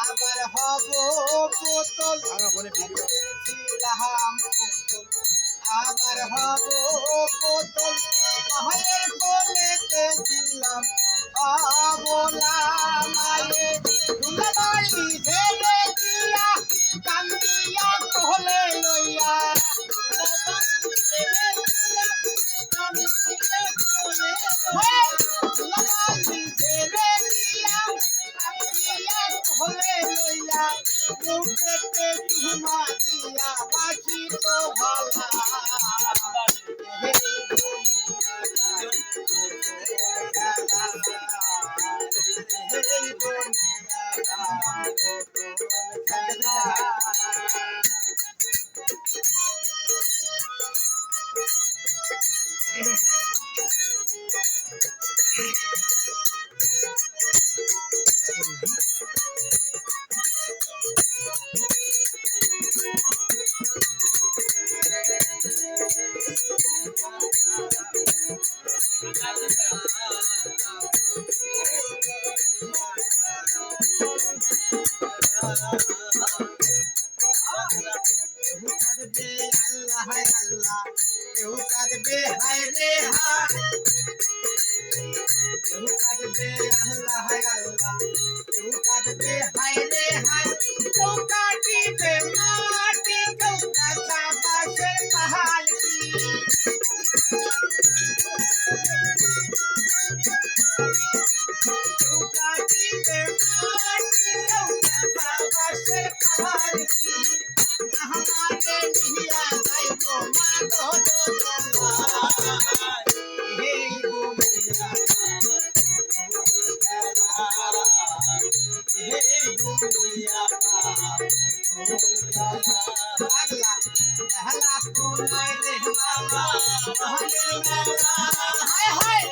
আবার হব বোতল ছিলাম পুতুল আবার হব বোতল মায়ের কোলেতে ছিলাম অবলা মায়ে দুলাবাড়ি ধেলে দিয়া কান্দিয়া কোলে লইয়া দুলাবাড়ি ধেলে দিয়া কান্দিয়া কোলে লইয়া বুকেতে চুমা দিয়া বাঁচি তো ভালা কেউ কাঁদবে হায় রে হায় কেউ কাঁদবে আল্লাহ হায় আল্লাহ কেউ কাঁদবে হায় রে হায় কেউ কাটিবে মাটি কেউ কাঁচা বাঁশের পাহাড় কেউ কাটিবে মাটি কেউ কাঁচা বাঁশের পাহাড় আমাদের নিয়া যাইব মা হায়